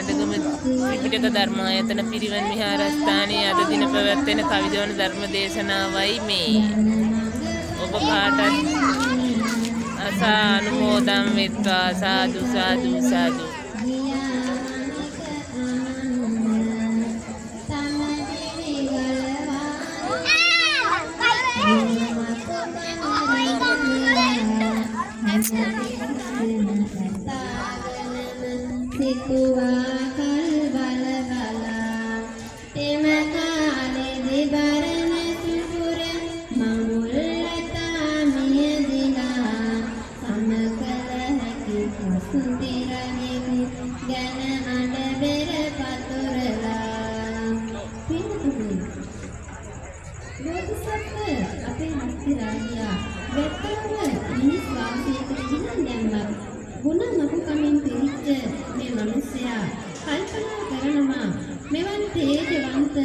ඇඳගම ත්‍රිපිටක ධර්මායතන පිරිවන් විහාරස්ථානයේ අද දින පැවැත්වෙන කවිදවන ධර්ම දේශනාවයි මේ. ඔබ කාටත් අසා අනුමෝදන් වෙත්වා. සාදු සාදු සාදු. සිතුවා කල් බල බලා එම කාලෙදි බරණ සුපුර මඟුල්ලතා මියදිලා සමකල හැකි කුසුතිරගෙනි ගැන අඬබෙර පතුරලා පින්තුනි බෝධිසත්ව අපේ හස්ති රාජයා වෙත්තව මිනිස් වාසයකට ගිනන් දැම්මා ගුණ මකුකමින් පිරිච්ච මේ මිනිසයා කල්පනා කරනවා මෙවන් තේජවන්ත